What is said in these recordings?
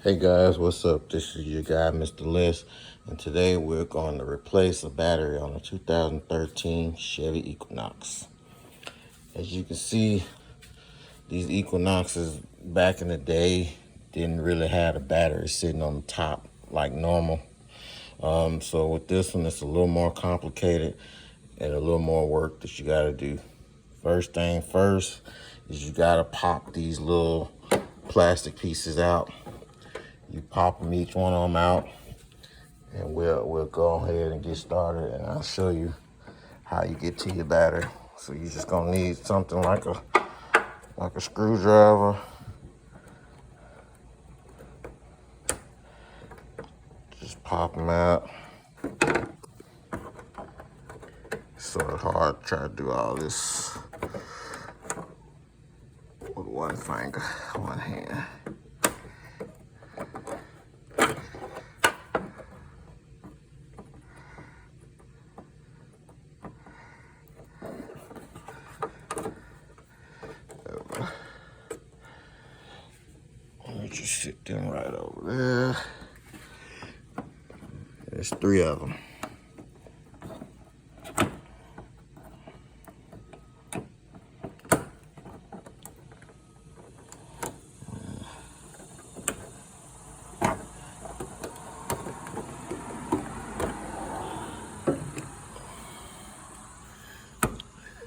Hey guys, what's up? This is your guy, Mr. Les, and today we're going to replace a battery on a 2013 Chevy Equinox. As you can see, these Equinoxes back in the day didn't really have a battery sitting on the top like normal. So with this one, it's a little more complicated and a little more work that you got to do. First thing first is you got to pop these little plastic pieces out. You pop them, each one of them out, and we'll go ahead and get started, and I'll show you how you get to your battery. So you're just gonna need something like a screwdriver. Just pop them out. It's sort of hard to try to do all this with one finger, one hand. Let me just sit them right over there. There's 3 of them.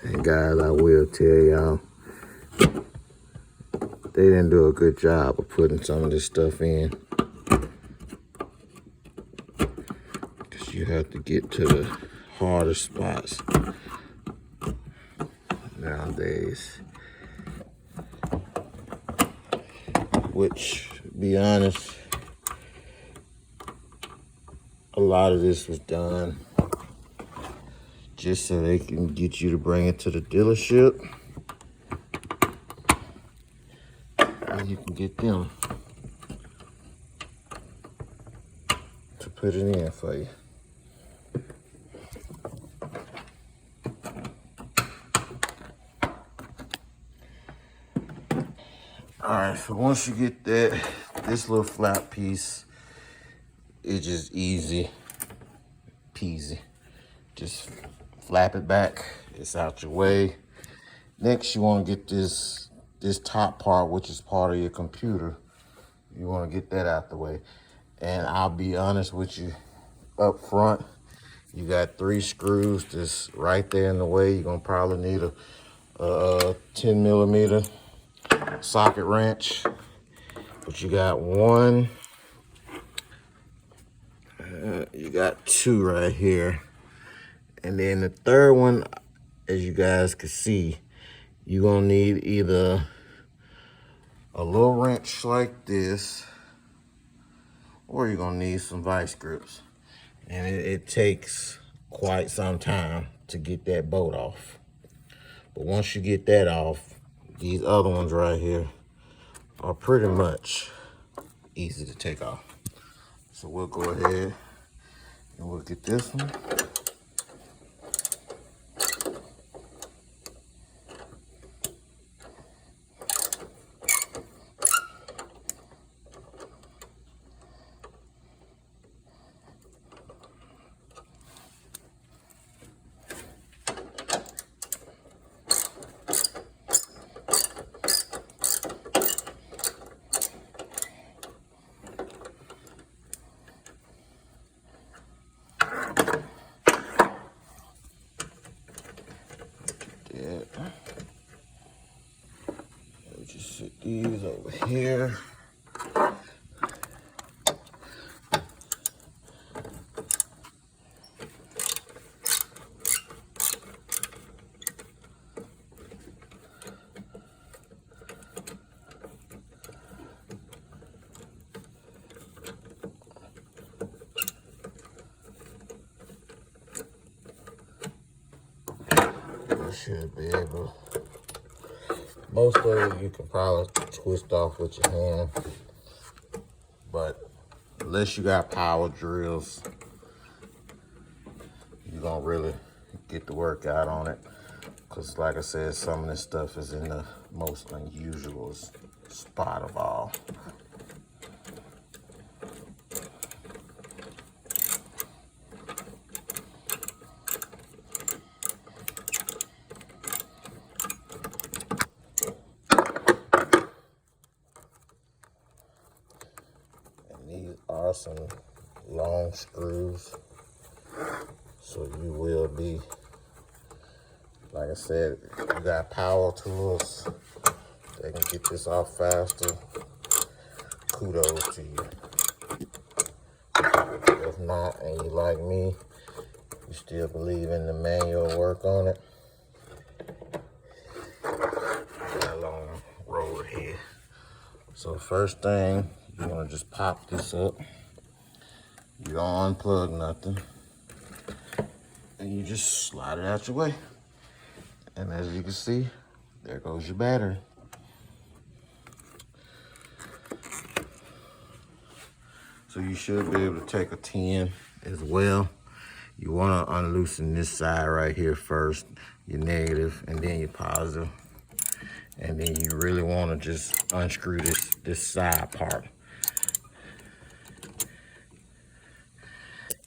And guys, I will tell y'all, they didn't do a good job of putting some of this stuff in. Because you have to get to the harder spots nowadays. Which, to be honest, a lot of this was done just so they can get you to bring it to the dealership. And you can get them to put it in for you. Alright, so once you get that, this little flat piece, it's just easy peasy. Just flap it back, it's out your way. Next, you want to get this top part, which is part of your computer. You want to get that out the way. And I'll be honest with you, up front, you got 3 screws that's right there in the way. You're gonna probably need a 10 millimeter socket wrench, but you got 1, you got 2 right here, and then the third one, as you guys can see, you're gonna need either a little wrench like this, or you're gonna need some vice grips, and it takes quite some time to get that bolt off. But once you get that off, these other ones right here are pretty much easy to take off. So we'll go ahead and we'll get this one. We'll just sit these over here. You should be able. Most of it you can probably twist off with your hand, but unless you got power drills, you're gonna really get the work out on it. Because like I said, some of this stuff is in the most unusual spot of all. These are some long screws, so you will be, like I said, if you got power tools that can get this off faster, kudos to you. If not, and you like me, you still believe in the manual work on it, got a long road ahead. So first thing, you want to just pop this up. You don't unplug nothing. And you just slide it out your way. And as you can see, there goes your battery. So you should be able to take a 10 as well. You want to unloosen this side right here first, your negative, and then your positive. And then you really want to just unscrew this side part.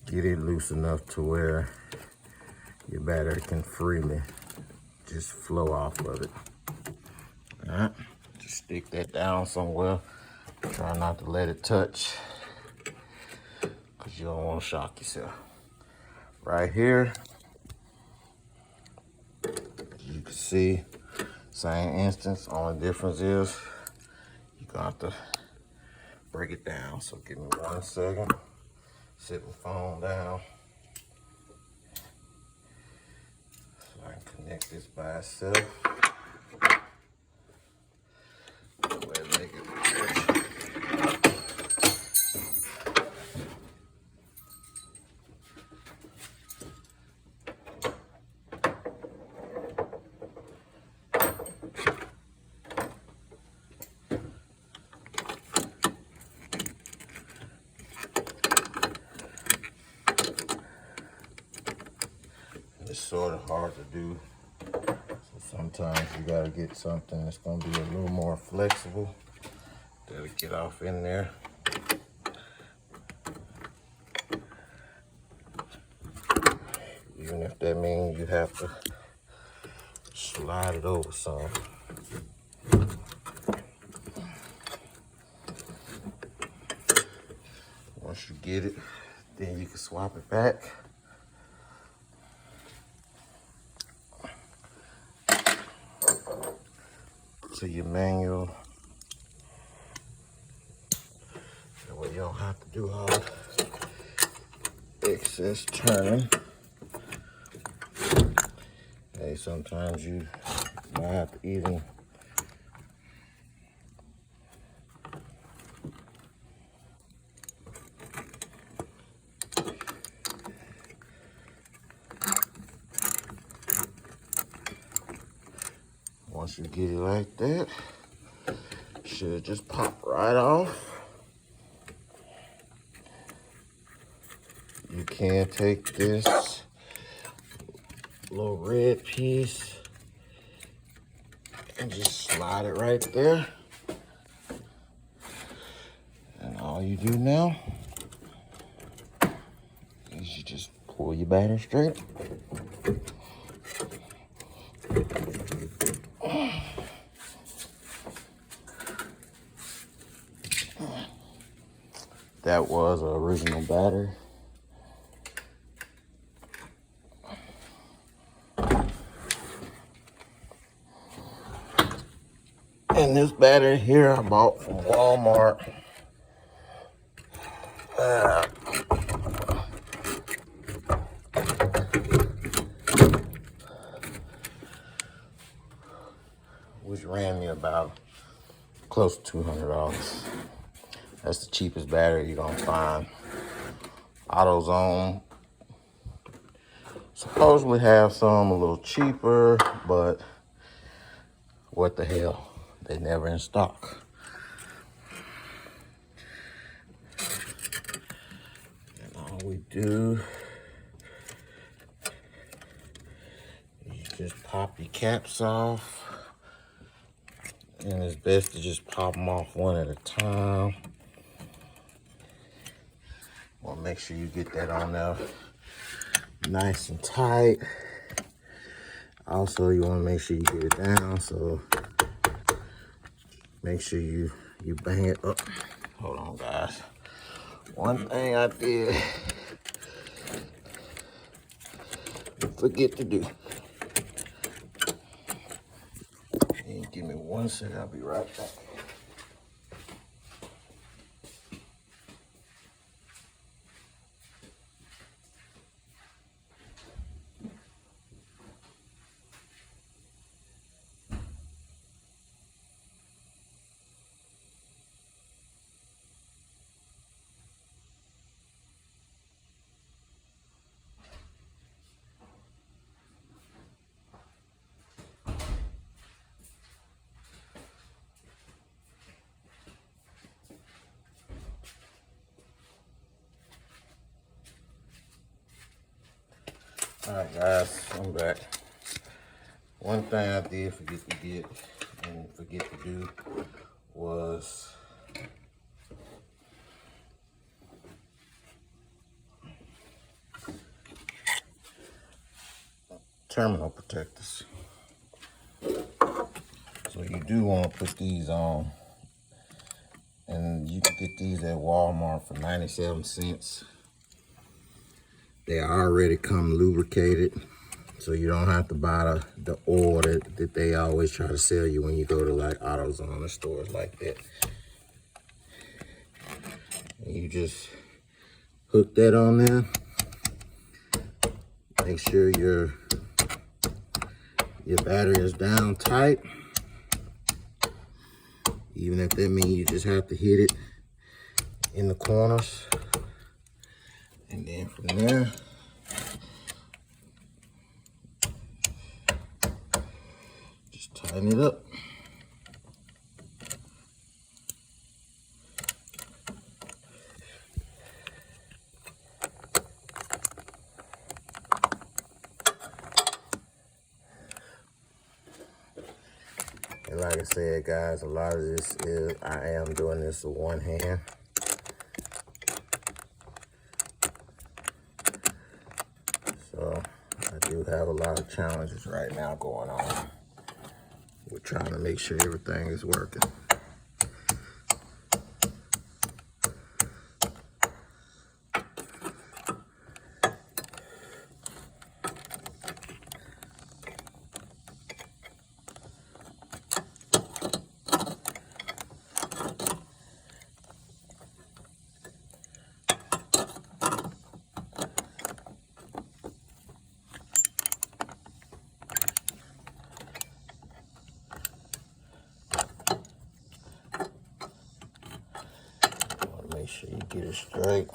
Get it loose enough to where your battery can freely just flow off of it. All right, just stick that down somewhere. Try not to let it touch, because you don't want to shock yourself. Right here, you can see, same instance, only difference is you're gonna have to break it down. So give me 1 second, sit my phone down so I can connect this by itself. Go ahead and make it. It's sort of hard to do, so sometimes you gotta get something that's gonna be a little more flexible that'll get off in there. Even if that means you have to slide it over some. Once you get it, then you can swap it back. To your manual. That way you don't have to do all excess turning. Hey, sometimes you might have to even once you get it like that, should just pop right off. You can take this little red piece and just slide it right there. And all you do now is you just pull your battery straight. That was an original battery. And this battery here I bought from Walmart. Which ran me about close to $200. That's the cheapest battery you're gonna find. AutoZone supposedly have some a little cheaper, but what the hell? They never in stock. And all we do is you just pop your caps off. And it's best to just pop them off one at a time. Well, make sure you get that on there nice and tight. Also, you want to make sure you get it down, so make sure you bang it up. Hold on, guys. One thing I did forget to do. Hey, give me 1 second, I'll be right back. Alright guys, I'm back. One thing I did forget to do was terminal protectors. So you do want to put these on, and you can get these at Walmart for 97 cents. They already come lubricated, so you don't have to buy the oil that they always try to sell you when you go to like AutoZone or stores like that. And you just hook that on there. Make sure your battery is down tight. Even if that means you just have to hit it in the corners. And then from there, just tighten it up. And like I said, guys, a lot of this is, I am doing this with one hand. So I do have a lot of challenges right now going on. We're trying to make sure everything is working. Make sure you get it straight.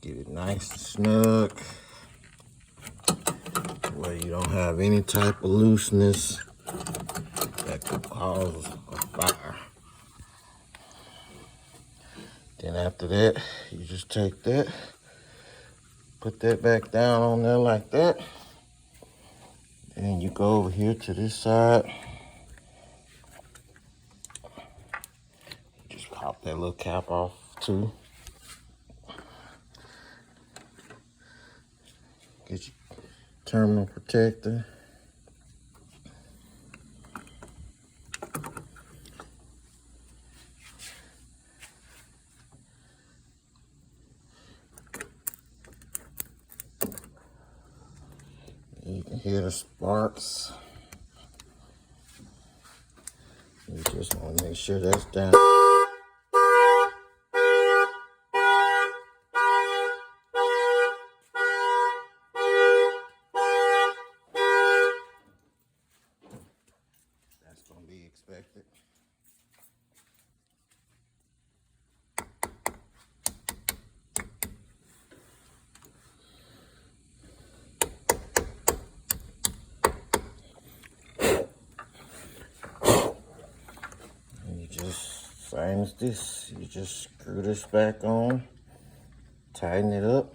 Get it nice and snug, where you don't have any type of looseness that could cause a fire. Then after that, you just take that, put that back down on there like that. Then you go over here to this side. Just pop that little cap off too. Get your terminal protector. You can hear the sparks. You just want to make sure that's down. That's going to be expected. Same as this, you just screw this back on, tighten it up.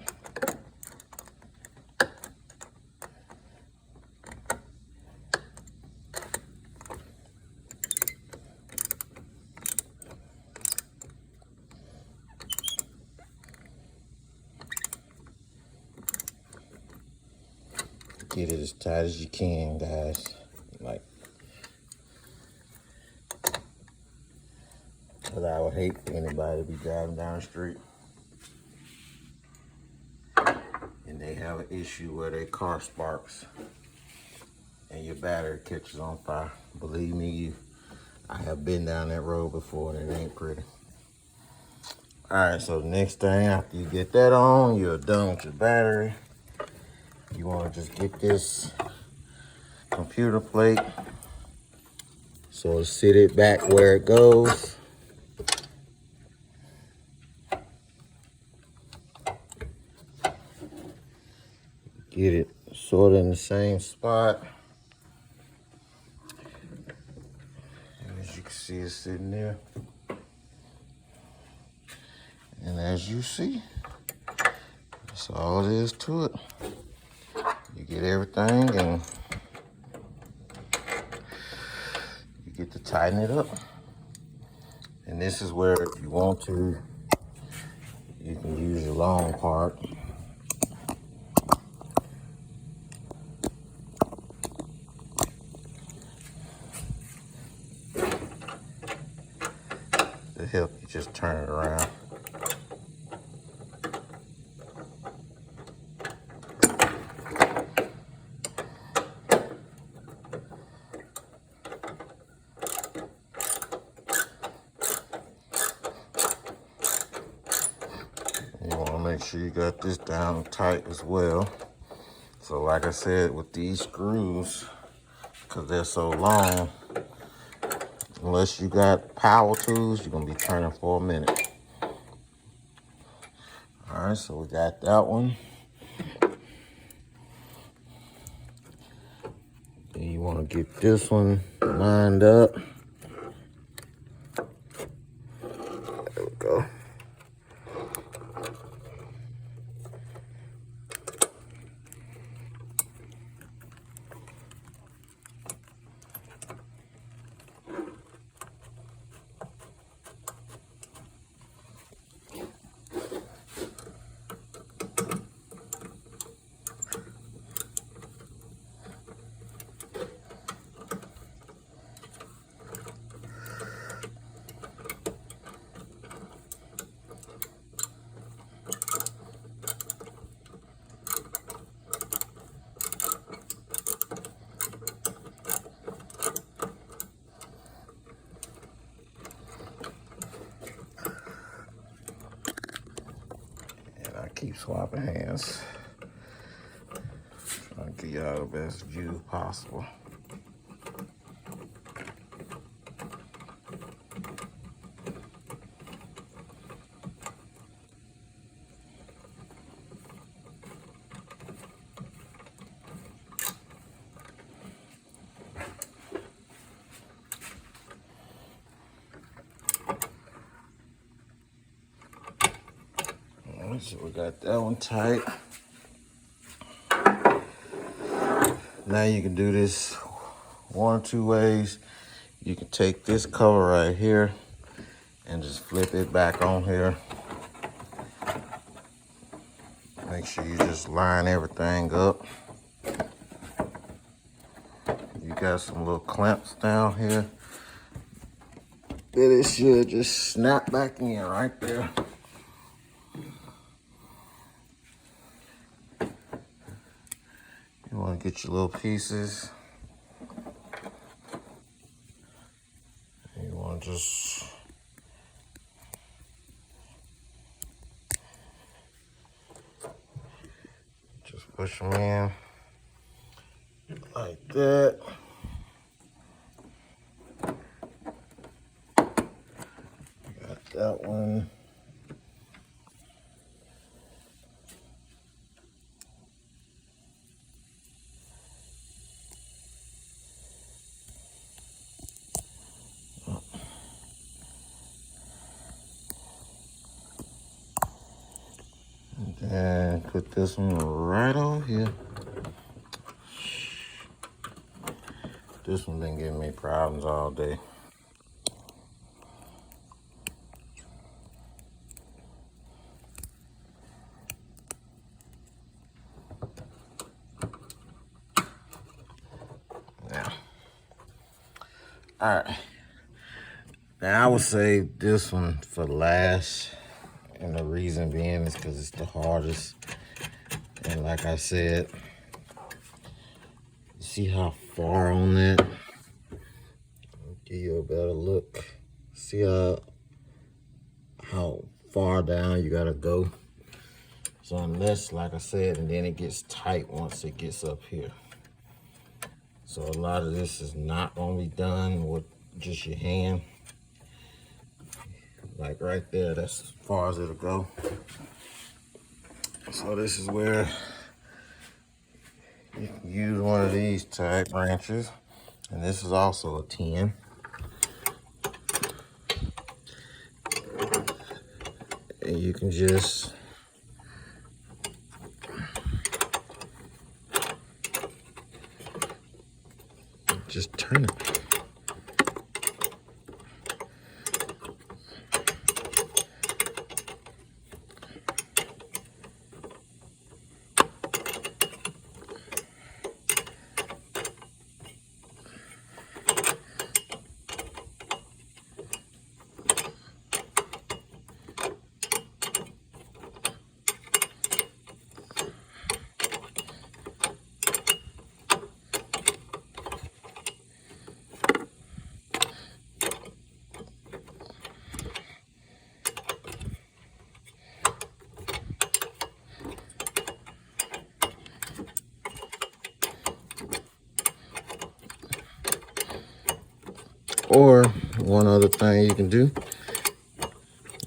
Get it as tight as you can, guys. Like, Because I would hate for anybody to be driving down the street and they have an issue where their car sparks and your battery catches on fire. Believe me, I have been down that road before and it ain't pretty. Alright, so the next thing after you get that on, you're done with your battery. You want to just get this computer plate so sit it back where it goes. Get it sort of in the same spot. And as you can see, it's sitting there. And as you see, that's all there is to it. You get everything and you get to tighten it up. And this is where, if you want to, you can use your long part. To help you just turn it around. You want to make sure you got this down tight as well. So like I said, with these screws, because they're so long, unless you got power tools, you're going to be turning for a minute. All right, so we got that one. Then you want to get this one lined up. There we go. Keep swapping hands. Trying to give y'all the best view possible. So we got that one tight. Now you can do this one or two ways. You can take this cover right here and just flip it back on here. Make sure you just line everything up. You got some little clamps down here that it should just snap back in right there. You want to get your little pieces. You want to just push them in like that. Got that one. And put this one right over here. This one been giving me problems all day. Now, all right. Now I would say this one for last, and the reason being is because it's the hardest. And like I said, see how far on that? I'll give you a better look. See how far down you gotta go. So unless, like I said, and then it gets tight once it gets up here. So a lot of this is not gonna be done with just your hand. Like right there, that's as far as it'll go. So this is where you can use one of these type wrenches. And this is also a 10. And you can just turn it. Or one other thing you can do,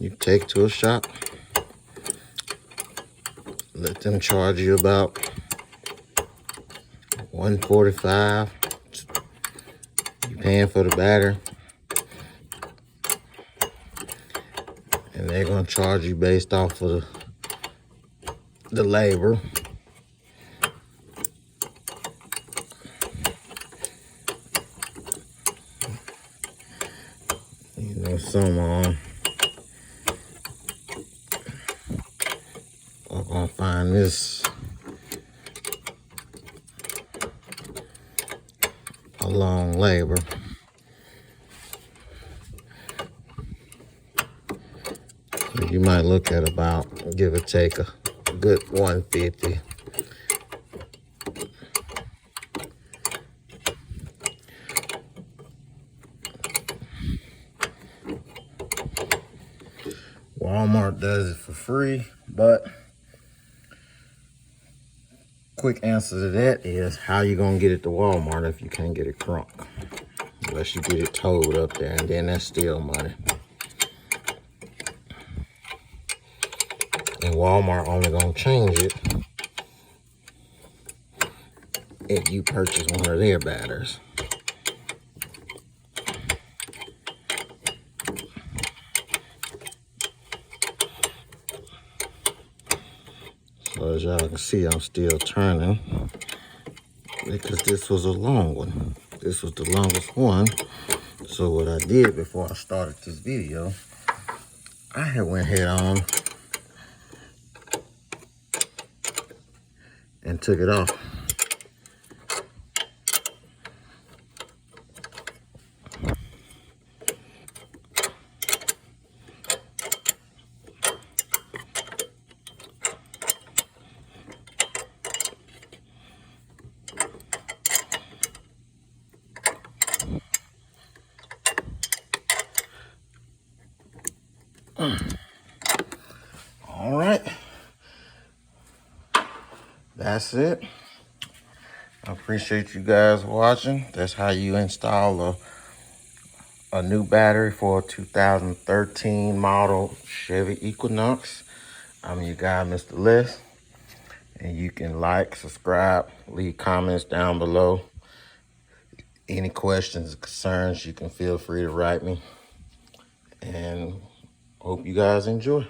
you take to a shop, let them charge you about $145. You're paying for the battery, and they're gonna charge you based off of the labor. You know, some are gonna find this a long labor. So you might look at about, give or take, a good $150. Walmart does it for free, but quick answer to that is, how you gonna get it to Walmart if you can't get it crunk? Unless you get it towed up there, and then that's still money. And Walmart only gonna change it if you purchase one of their batteries. So as y'all can see, I'm still turning because this was a long one. This was the longest one. So what I did before I started this video, I had went head on and took it off. All right, that's it. I appreciate you guys watching. That's how you install a new battery for a 2013 model Chevy Equinox. I'm your guy, Mr. Les, and you can like, subscribe, leave comments down below. Any questions or concerns, you can feel free to write me, and hope you guys enjoy.